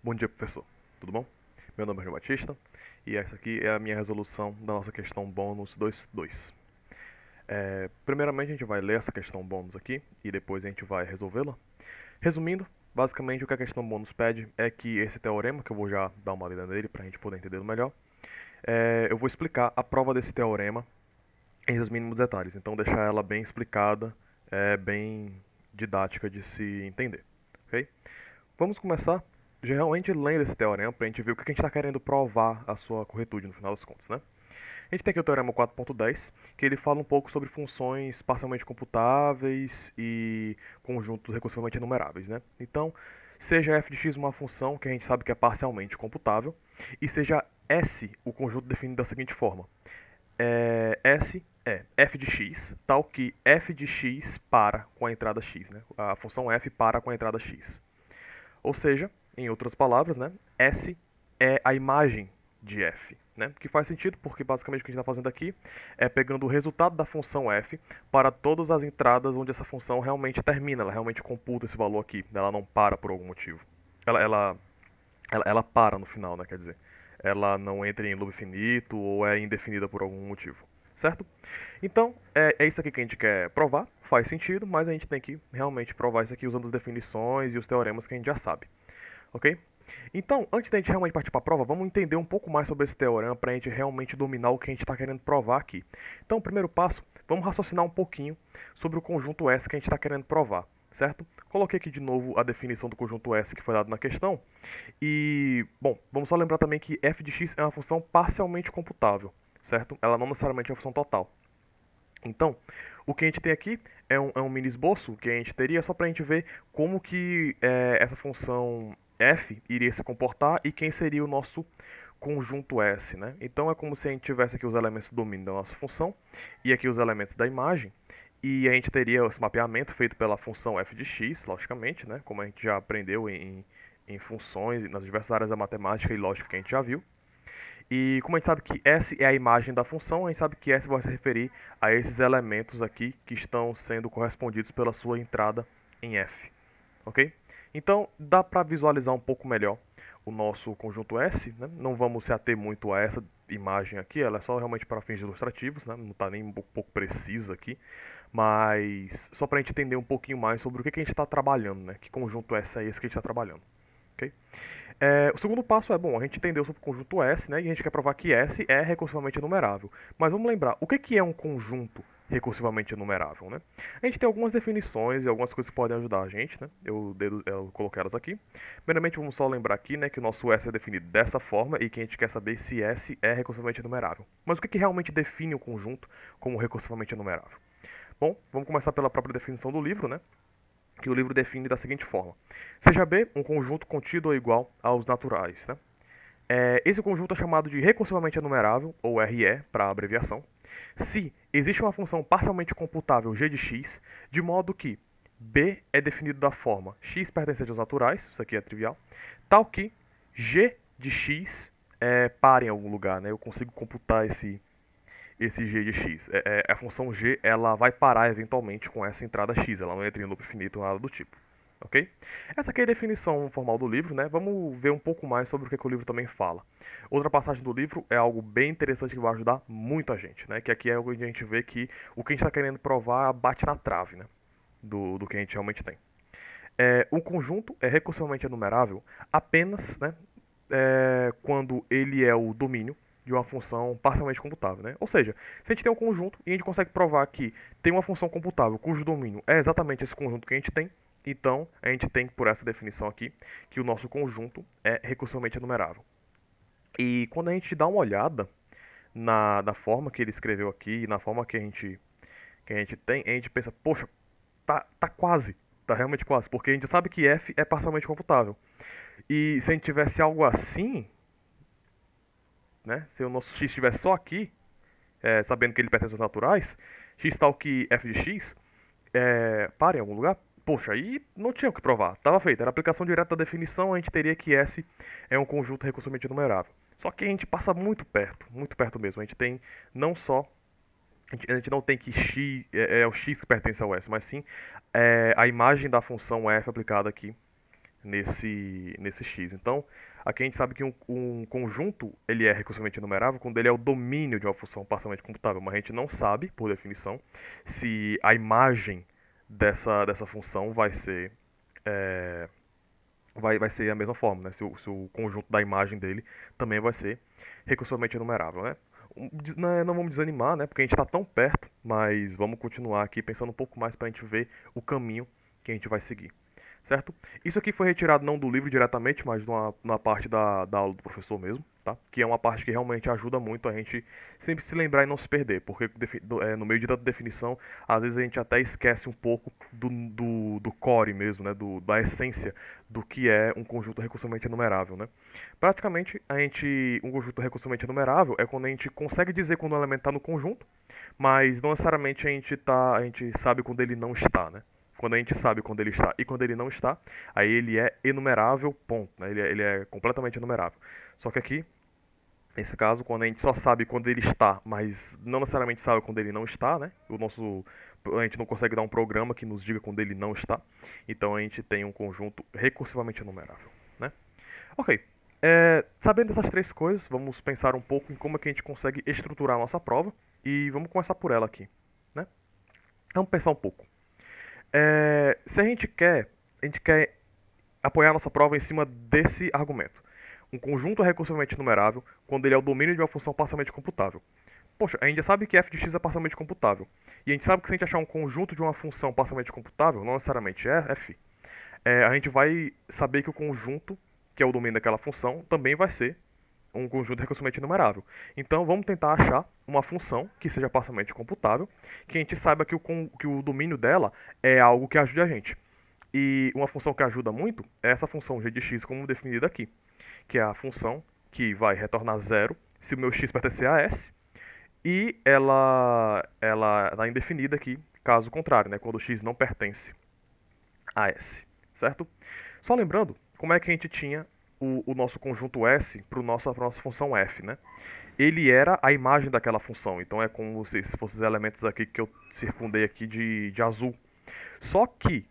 Bom dia, professor. Tudo bom? Meu nome é João Batista e essa aqui é a minha resolução da nossa questão bônus 2.2. Primeiramente, a gente vai ler essa questão bônus aqui e depois a gente vai resolvê-la. Resumindo, basicamente o que a questão bônus pede é que esse teorema, que eu vou já dar uma lida nele para a gente poder entendê-lo melhor, eu vou explicar a prova desse teorema em seus mínimos detalhes. Então, deixar ela bem explicada, bem didática de se entender. Ok? Vamos começar realmente lendo esse teorema para a gente ver o que a gente está querendo provar a sua corretude no final das contas, né? A gente tem aqui o teorema 4.10, que ele fala um pouco sobre funções parcialmente computáveis e conjuntos recursivamente enumeráveis, né? Então, seja f de x uma função que a gente sabe que é parcialmente computável, e seja S o conjunto definido da seguinte forma. S é f de x, tal que f de x para com a entrada x, né? A função f para com a entrada x. Ou seja, em outras palavras, né, S é a imagem de f. Né? Que faz sentido porque basicamente o que a gente está fazendo aqui é pegando o resultado da função f para todas as entradas onde essa função realmente termina, ela realmente computa esse valor aqui, ela não para por algum motivo. Ela para no final, né, quer dizer, ela não entra em loop finito ou é indefinida por algum motivo, certo? Então, é isso aqui que a gente quer provar, faz sentido, mas a gente tem que realmente provar isso aqui usando as definições e os teoremas que a gente já sabe, ok? Então, antes da gente realmente partir para a prova, vamos entender um pouco mais sobre esse teorema para a gente realmente dominar o que a gente está querendo provar aqui. Então, o primeiro passo, vamos raciocinar um pouquinho sobre o conjunto S que a gente está querendo provar, certo? Coloquei aqui de novo a definição do conjunto S que foi dado na questão. E, bom, vamos só lembrar também que f de x é uma função parcialmente computável, certo? Ela não necessariamente é uma função total. Então, o que a gente tem aqui é um mini esboço que a gente teria só para a gente ver como que essa função f iria se comportar e quem seria o nosso conjunto S, né? Então é como se a gente tivesse aqui os elementos do domínio da nossa função e aqui os elementos da imagem e a gente teria esse mapeamento feito pela função f de x, logicamente, né? Como a gente já aprendeu em funções nas diversas áreas da matemática e lógica que a gente já viu. E como a gente sabe que S é a imagem da função, a gente sabe que S vai se referir a esses elementos aqui que estão sendo correspondidos pela sua entrada em F, ok? Então dá para visualizar um pouco melhor o nosso conjunto S, né? Não vamos se ater muito a essa imagem aqui, ela é só realmente para fins ilustrativos, né? Não está nem um pouco precisa aqui, mas só para a gente entender um pouquinho mais sobre o que a gente está trabalhando, né? Que conjunto S é esse que a gente está trabalhando, ok? O segundo passo é, bom, a gente entendeu sobre o conjunto S, né, e a gente quer provar que S é recursivamente enumerável. Mas vamos lembrar, o que é um conjunto recursivamente enumerável, né? A gente tem algumas definições e algumas coisas que podem ajudar a gente, né? Eu coloquei elas aqui. Primeiramente, vamos só lembrar aqui, né, que o nosso S é definido dessa forma e que a gente quer saber se S é recursivamente enumerável. Mas o que realmente define o conjunto como recursivamente enumerável? Bom, vamos começar pela própria definição do livro, né? Que o livro define da seguinte forma: seja B um conjunto contido ou igual aos naturais. Né? Esse conjunto é chamado de recursivamente enumerável, ou RE, para abreviação, se existe uma função parcialmente computável g de x, de modo que B é definido da forma x pertencente aos naturais, isso aqui é trivial, tal que g de x pare em algum lugar. Né? Eu consigo computar esse g de x. A função g ela vai parar eventualmente com essa entrada x, ela não entra em loop finito ou nada do tipo. Ok? Essa aqui é a definição formal do livro, né? Vamos ver um pouco mais sobre o que o livro também fala. Outra passagem do livro é algo bem interessante que vai ajudar muito a gente, né? Que aqui é onde a gente vê que o que a gente está querendo provar bate na trave, né? Do que a gente realmente tem. O conjunto é recursivamente enumerável apenas, né, quando ele é o domínio de uma função parcialmente computável. Né? Ou seja, se a gente tem um conjunto e a gente consegue provar que tem uma função computável cujo domínio é exatamente esse conjunto que a gente tem, então a gente tem, por essa definição aqui, que o nosso conjunto é recursivamente enumerável. E quando a gente dá uma olhada na forma que ele escreveu aqui, na forma que a gente tem, a gente pensa, poxa, tá quase, tá realmente quase, porque a gente sabe que f é parcialmente computável. E se a gente tivesse algo assim, né, se o nosso x estivesse só aqui, sabendo que ele pertence aos naturais, x tal que f de x, para em algum lugar, poxa, aí não tinha o que provar, estava feito, era aplicação direta da definição, a gente teria que S é um conjunto recursivamente enumerável. Só que a gente passa muito perto mesmo, a gente tem não só a gente não tem que x é o x que pertence ao S, mas sim a imagem da função f aplicada aqui nesse X. Então, aqui a gente sabe que um conjunto ele é recursivamente enumerável quando ele é o domínio de uma função parcialmente computável, mas a gente não sabe, por definição, se a imagem dessa função é, vai ser a mesma forma, né? Se o conjunto da imagem dele também vai ser recursivamente enumerável, né? Não vamos desanimar, né? Porque a gente está tão perto, mas vamos continuar aqui pensando um pouco mais para a gente ver o caminho que a gente vai seguir, certo? Isso aqui foi retirado não do livro diretamente, mas numa parte da aula do professor mesmo, tá? Que é uma parte que realmente ajuda muito a gente sempre se lembrar e não se perder, porque no meio de tanta definição, às vezes a gente até esquece um pouco do core mesmo, né? Da essência do que é um conjunto recursivamente enumerável, né? Praticamente, um conjunto recursivamente enumerável é quando a gente consegue dizer quando um elemento está no conjunto, mas não necessariamente a gente sabe quando ele não está, né? Quando a gente sabe quando ele está e quando ele não está, aí ele é enumerável, ponto, né? Ele é completamente enumerável. Só que aqui, nesse caso, quando a gente só sabe quando ele está, mas não necessariamente sabe quando ele não está, né? A gente não consegue dar um programa que nos diga quando ele não está. Então a gente tem um conjunto recursivamente enumerável, né? Ok. Sabendo dessas três coisas, vamos pensar um pouco em como é que a gente consegue estruturar a nossa prova e vamos começar por ela aqui, né? Vamos pensar um pouco. Se a gente quer apoiar a nossa prova em cima desse argumento. Um conjunto é recursivamente numerável quando ele é o domínio de uma função parcialmente computável. Poxa, a gente já sabe que f de x é parcialmente computável. E a gente sabe que se a gente achar um conjunto de uma função parcialmente computável, não necessariamente é f, a gente vai saber que o conjunto, que é o domínio daquela função, também vai ser um conjunto recursivamente enumerável. Então vamos tentar achar uma função que seja parcialmente computável, que a gente saiba que o domínio dela é algo que ajude a gente. E uma função que ajuda muito é essa função g de x como definida aqui, que é a função que vai retornar zero se o meu x pertencer a S, e ela está indefinida aqui, caso contrário, né, quando o x não pertence a S, certo? Só lembrando, como é que a gente tinha o nosso conjunto S para a nossa função f, né? Ele era a imagem daquela função, então é como se fossem os elementos aqui que eu circundei aqui de azul. Só que,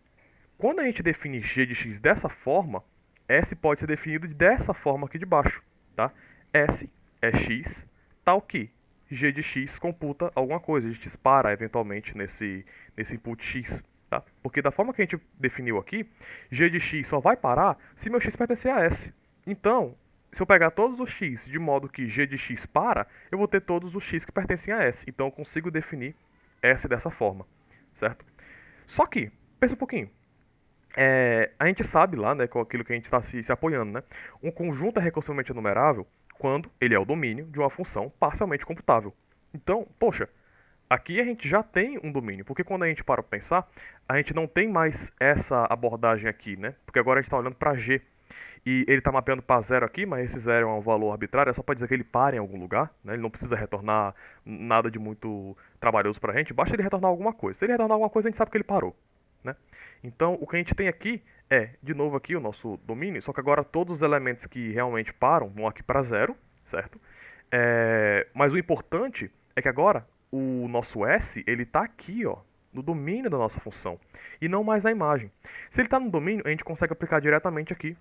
quando a gente define g de x dessa forma, S pode ser definido dessa forma aqui de baixo, tá? S é x, tal que g de x computa alguma coisa, a gente dispara eventualmente nesse input x, tá? Porque da forma que a gente definiu aqui, g de x só vai parar se meu x pertencer a S. Então, se eu pegar todos os x de modo que g de x para, eu vou ter todos os x que pertencem a S. Então eu consigo definir S dessa forma, certo? Só que, pensa um pouquinho, a gente sabe lá, né, com aquilo que a gente está se apoiando, né? Um conjunto é recursivamente enumerável quando ele é o domínio de uma função parcialmente computável. Então, poxa, aqui a gente já tem um domínio, porque quando a gente para para pensar, a gente não tem mais essa abordagem aqui, né? Porque agora a gente está olhando para G. E ele está mapeando para zero aqui, mas esse zero é um valor arbitrário, é só para dizer que ele para em algum lugar, né? Ele não precisa retornar nada de muito trabalhoso para a gente, basta ele retornar alguma coisa. Se ele retornar alguma coisa, a gente sabe que ele parou, né? Então, o que a gente tem aqui é, de novo aqui, o nosso domínio, só que agora todos os elementos que realmente param vão aqui para zero, certo? Mas o importante é que agora o nosso S, ele está aqui, ó, no domínio da nossa função, e não mais na imagem. Se ele está no domínio, a gente consegue aplicar diretamente aqui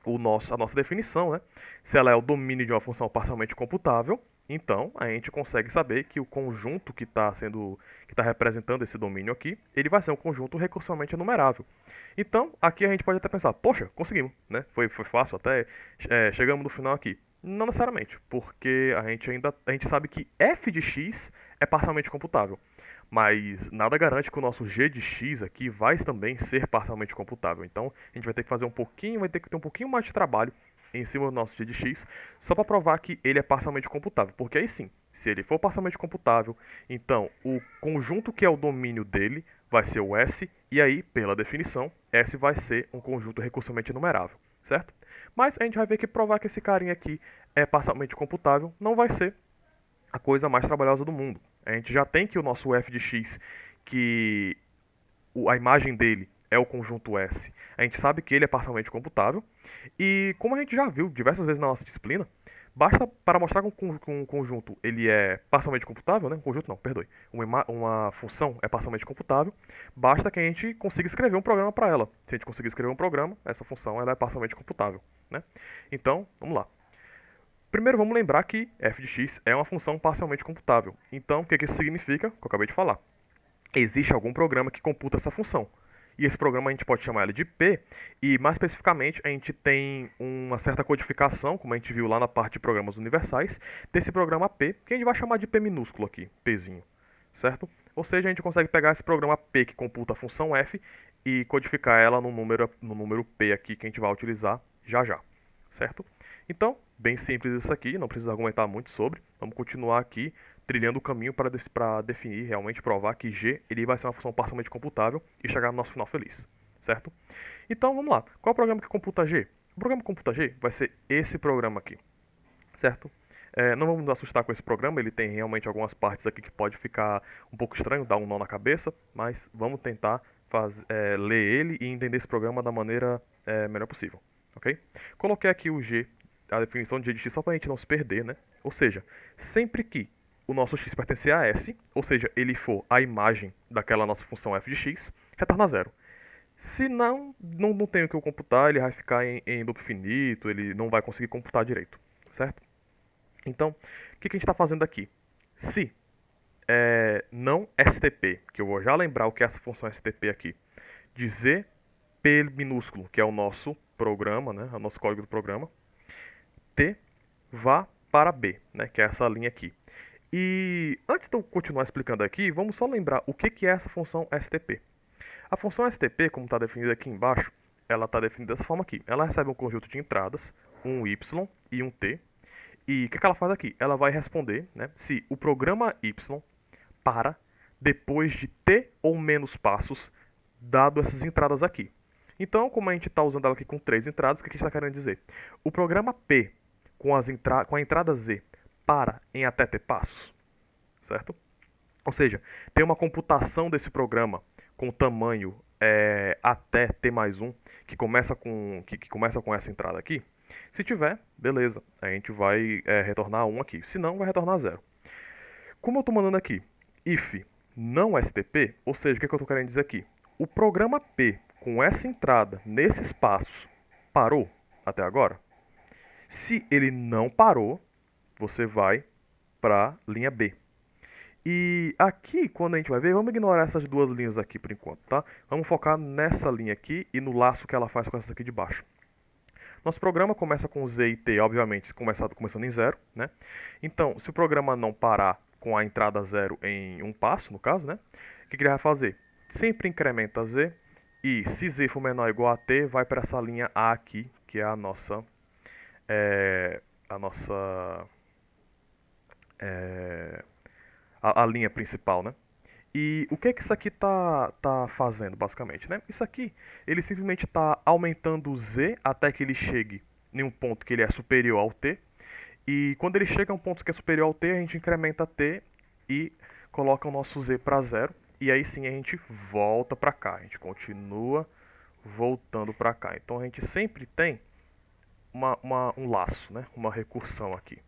a nossa definição, né? Se ela é o domínio de uma função parcialmente computável, então a gente consegue saber que o conjunto que está representando esse domínio aqui, ele vai ser um conjunto recursivamente enumerável. Então, aqui a gente pode até pensar, poxa, conseguimos, né? Foi fácil, até chegamos no final aqui. Não necessariamente, porque a gente sabe que f de x é parcialmente computável. Mas nada garante que o nosso g de x aqui vai também ser parcialmente computável. Então a gente vai ter que fazer vai ter que ter um pouquinho mais de trabalho em cima do nosso g de x, só para provar que ele é parcialmente computável. Porque aí sim, se ele for parcialmente computável, então o conjunto que é o domínio dele vai ser o S, e aí, pela definição, S vai ser um conjunto recursivamente enumerável, certo? Mas a gente vai ver que provar que esse carinha aqui é parcialmente computável não vai ser a coisa mais trabalhosa do mundo. A gente já tem que o nosso f de x, que a imagem dele é o conjunto S. A gente sabe que ele é parcialmente computável. E como a gente já viu diversas vezes na nossa disciplina, Basta, para mostrar que um conjunto ele é parcialmente computável, né? Um conjunto não, perdoe. Uma função é parcialmente computável, basta que a gente consiga escrever um programa para ela. Se a gente conseguir escrever um programa, essa função ela é parcialmente computável, né? Então, vamos lá. Primeiro vamos lembrar que f de x é uma função parcialmente computável. Então, o que isso significa? Que eu acabei de falar. Existe algum programa que computa essa função. E esse programa a gente pode chamar ele de P, e mais especificamente a gente tem uma certa codificação, como a gente viu lá na parte de programas universais, desse programa P, que a gente vai chamar de P minúsculo aqui, Pzinho, certo? Ou seja, a gente consegue pegar esse programa P que computa a função f e codificar ela no número P aqui que a gente vai utilizar já já, certo? Então, bem simples isso aqui, não precisa argumentar muito sobre, vamos continuar aqui trilhando o caminho para definir, realmente provar que g ele vai ser uma função parcialmente computável e chegar no nosso final feliz, certo? Então vamos lá, qual é o programa que computa g? O programa que computa g vai ser esse programa aqui, certo? Não vamos nos assustar com esse programa, ele tem realmente algumas partes aqui que pode ficar um pouco estranho, dar um nó na cabeça, mas vamos tentar ler ele e entender esse programa da maneira melhor possível, ok? Coloquei aqui o g, a definição de g de x só para a gente não se perder, né? Ou seja, sempre que o nosso x pertencer a S, ou seja, ele for a imagem daquela nossa função f de x, retorna zero. Se não tem o que eu computar, ele vai ficar em loop finito, ele não vai conseguir computar direito, certo? Então, o que a gente está fazendo aqui? Se não STP, que eu vou já lembrar o que é essa função STP aqui, dizer P minúsculo, que é o nosso programa, né, o nosso código do programa, T vá para B, né, que é essa linha aqui. E antes de eu continuar explicando aqui, vamos só lembrar o que é essa função STP. A função STP, como está definida aqui embaixo, ela está definida dessa forma aqui. Ela recebe um conjunto de entradas, um y e um t. E o que ela faz aqui? Ela vai responder, né, se o programa y para depois de t ou menos passos, dado essas entradas aqui. Então, como a gente está usando ela aqui com 3 entradas, o que a gente está querendo dizer? O programa P com a entrada Z para em até t passos, certo? Ou seja, tem uma computação desse programa com tamanho até t mais 1, que começa com essa entrada aqui. Se tiver, beleza, a gente vai retornar 1 aqui. Se não, vai retornar 0. Como eu estou mandando aqui if não STP, ou seja, o que eu estou querendo dizer aqui? O programa P com essa entrada nesses passos parou até agora? Se ele não parou, você vai para a linha B. E aqui, quando a gente vai ver, vamos ignorar essas duas linhas aqui por enquanto, tá? Vamos focar nessa linha aqui e no laço que ela faz com essa aqui de baixo. Nosso programa começa com Z e T, obviamente, começando em 0, né? Então, se o programa não parar com a entrada 0 em um passo, no caso, né? O que ele vai fazer? Sempre incrementa Z e se Z for menor ou igual a T, vai para essa linha A aqui, que é a nossa... a linha principal, né? E o que isso aqui tá fazendo, basicamente, né? Isso aqui, ele simplesmente está aumentando o Z até que ele chegue em um ponto que ele é superior ao T. E quando ele chega a um ponto que é superior ao T, a gente incrementa T e coloca o nosso Z para zero. E aí sim a gente volta para cá, a gente continua voltando para cá. Então a gente sempre tem um laço, né? Uma recursão aqui,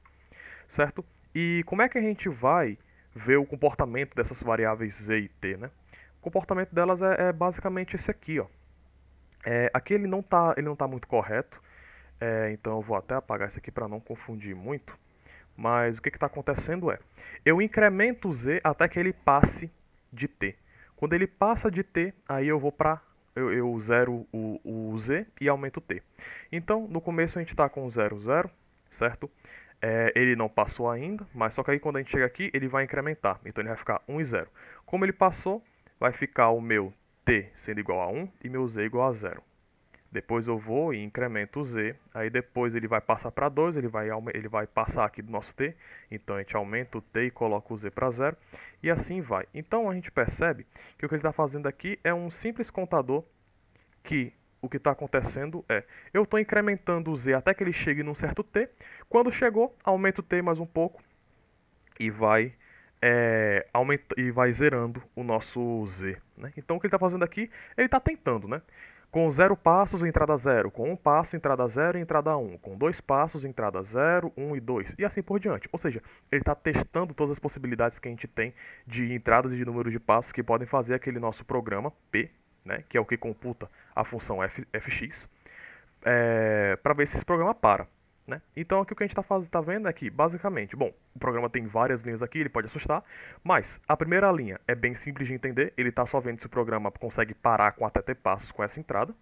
certo? E como é que a gente vai ver o comportamento dessas variáveis z e t, né? O comportamento delas é basicamente esse aqui, ó. Aqui ele não tá muito correto, então eu vou até apagar isso aqui para não confundir muito. Mas o que está acontecendo eu incremento o z até que ele passe de t. Quando ele passa de t, aí eu vou para eu zero o z e aumento o t. Então, no começo a gente está com 0, 0, certo? Ele não passou ainda, mas só que aí quando a gente chega aqui, ele vai incrementar. Então ele vai ficar 1 e 0. Como ele passou, vai ficar o meu t sendo igual a 1 e meu z igual a 0. Depois eu vou e incremento o z, aí depois ele vai passar para 2, ele vai passar aqui do nosso t, então a gente aumenta o t e coloca o z para 0, e assim vai. Então a gente percebe que o que ele está fazendo aqui é um simples contador que o que está acontecendo eu estou incrementando o z até que ele chegue num certo t, quando chegou, aumento o t mais um pouco e vai zerando o nosso z, né? Então o que ele está fazendo aqui, ele está tentando, né? Com 0 passos, entrada 0. Com 1 passo, entrada 0 e entrada 1. Com 2 passos, entrada 0, 1 e 2. E assim por diante. Ou seja, ele está testando todas as possibilidades que a gente tem de entradas e de número de passos que podem fazer aquele nosso programa P, né, que é o que computa a função fx, para ver se esse programa para. Né? Então aqui o que a gente está vendo é que, basicamente, bom, o programa tem várias linhas aqui, ele pode assustar, mas a primeira linha é bem simples de entender, ele está só vendo se o programa consegue parar com até t passos com essa entrada,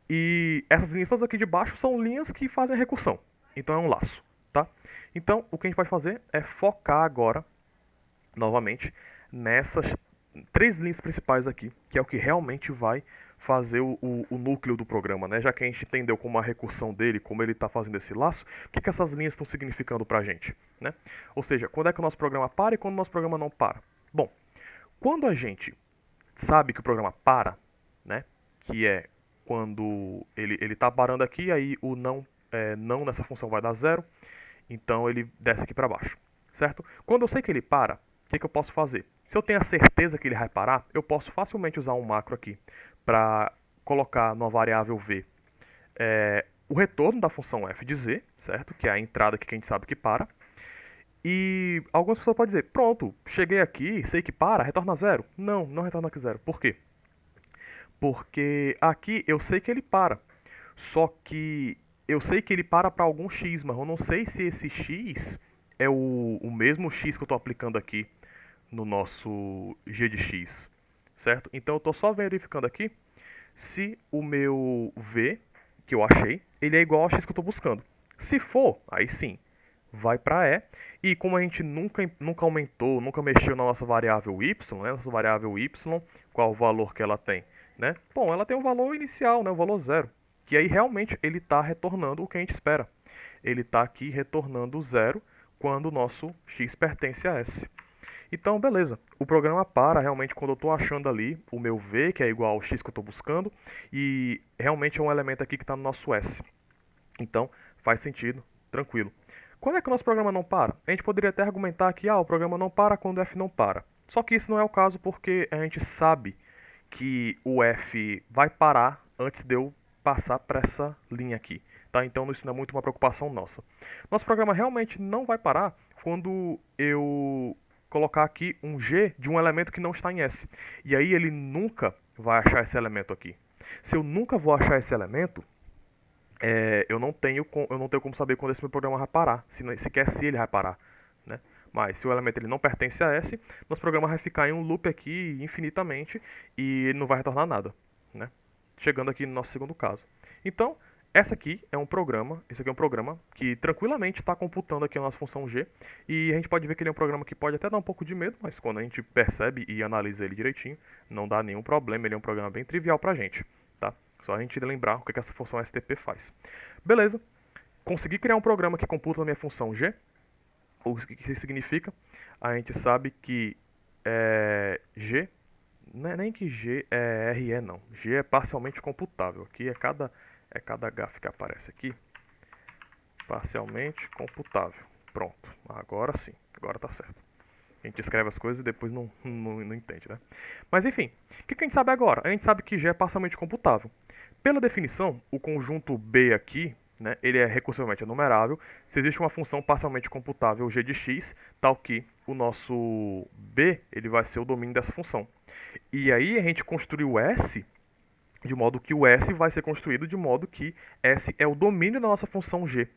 e essas linhas todas aqui de baixo são linhas que fazem a recursão, então é um laço. Tá? Então o que a gente pode fazer é focar agora, novamente, nessas 3 linhas principais aqui, que é o que realmente vai fazer o núcleo do programa, né? Já que a gente entendeu como a recursão dele, como ele está fazendo esse laço, o que essas linhas estão significando para a gente, né? Ou seja, quando é que o nosso programa para e quando o nosso programa não para. Bom, quando a gente sabe que o programa para, né? Que é quando ele está parando aqui, aí o não nessa função vai dar 0, então ele desce aqui para baixo, certo? Quando eu sei que ele para, o que eu posso fazer? Se eu tenho a certeza que ele vai parar, eu posso facilmente usar um macro aqui para colocar numa variável v o retorno da função f de z, certo? Que é a entrada que a gente sabe que para. E algumas pessoas podem dizer, pronto, cheguei aqui, sei que para, retorna 0. Não, não retorna aqui 0. Por quê? Porque aqui eu sei que ele para. Só que eu sei que ele para algum x, mas eu não sei se esse x é o mesmo x que eu estou aplicando aqui no nosso g de x, certo? Então eu estou só verificando aqui se o meu v, que eu achei, ele é igual ao x que eu estou buscando. Se for, aí sim, vai para E. E como a gente nunca aumentou, nunca mexeu na nossa variável y, né? Nossa variável y, qual o valor que ela tem? Né? Bom, ela tem um valor inicial, né? O valor 0. Que aí realmente ele está retornando o que a gente espera. Ele está aqui retornando 0 quando o nosso x pertence a S. Então, beleza. O programa para realmente quando eu estou achando ali o meu V, que é igual ao X que eu estou buscando, e realmente é um elemento aqui que está no nosso S. Então, faz sentido, tranquilo. Quando é que o nosso programa não para? A gente poderia até argumentar que o programa não para quando o F não para. Só que isso não é o caso porque a gente sabe que o F vai parar antes de eu passar para essa linha aqui. Tá? Então isso não é muito uma preocupação nossa. Nosso programa realmente não vai parar quando eu colocar aqui um G de um elemento que não está em S. E aí ele nunca vai achar esse elemento aqui. Se eu nunca vou achar esse elemento, eu não tenho como saber quando esse meu programa vai parar, sequer se ele vai parar, né? Mas se o elemento ele não pertence a S, nosso programa vai ficar em um loop aqui infinitamente e ele não vai retornar nada, né? Chegando aqui no nosso segundo caso. Então, esse aqui é um programa que tranquilamente está computando aqui a nossa função g, e a gente pode ver que ele é um programa que pode até dar um pouco de medo, mas quando a gente percebe e analisa ele direitinho, não dá nenhum problema, ele é um programa bem trivial pra gente, tá? Só a gente lembrar o que essa função stp faz. Beleza, consegui criar um programa que computa a minha função g. O que isso significa? A gente sabe que g, não é nem que g é RE não, g é parcialmente computável. Aqui é cada grafo que aparece aqui, parcialmente computável. Pronto, agora sim, agora tá certo. A gente escreve as coisas e depois não entende, né? Mas enfim, o que a gente sabe agora? A gente sabe que g é parcialmente computável. Pela definição, o conjunto B aqui, né, ele é recursivamente enumerável se existe uma função parcialmente computável g de x, tal que o nosso B ele vai ser o domínio dessa função. E aí a gente construiu S de modo que o S vai ser construído de modo que S é o domínio da nossa função g.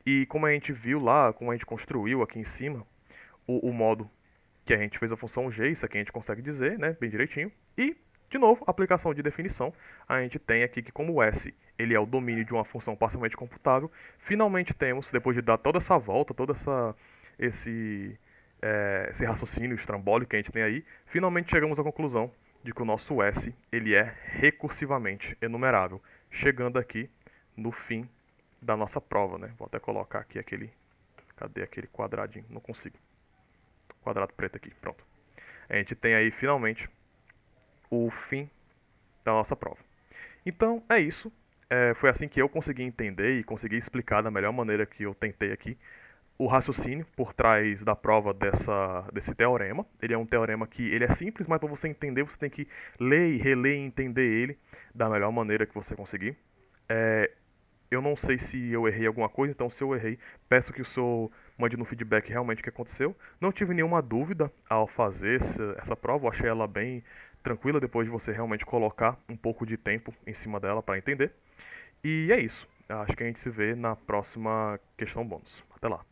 E como a gente viu lá, como a gente construiu aqui em cima, o modo que a gente fez a função g, isso aqui a gente consegue dizer, né, bem direitinho. E, de novo, aplicação de definição, a gente tem aqui que como o S ele é o domínio de uma função parcialmente computável, finalmente temos, depois de dar toda essa volta, esse raciocínio estrambólico que a gente tem aí, finalmente chegamos à conclusão de que o nosso S ele é recursivamente enumerável, chegando aqui no fim da nossa prova, né? Vou até colocar aqui cadê aquele quadradinho? Não consigo. Quadrado preto aqui, pronto. A gente tem aí finalmente o fim da nossa prova. Então é isso. Foi assim que eu consegui entender e consegui explicar da melhor maneira que eu tentei aqui o raciocínio por trás da prova desse teorema. Ele é um teorema que ele é simples, mas para você entender, você tem que ler e reler e entender ele da melhor maneira que você conseguir. É, eu não sei se eu errei alguma coisa, então se eu errei, peço que o senhor mande no feedback realmente o que aconteceu. Não tive nenhuma dúvida ao fazer essa prova, eu achei ela bem tranquila depois de você realmente colocar um pouco de tempo em cima dela para entender. E é isso. Acho que a gente se vê na próxima questão bônus. Até lá.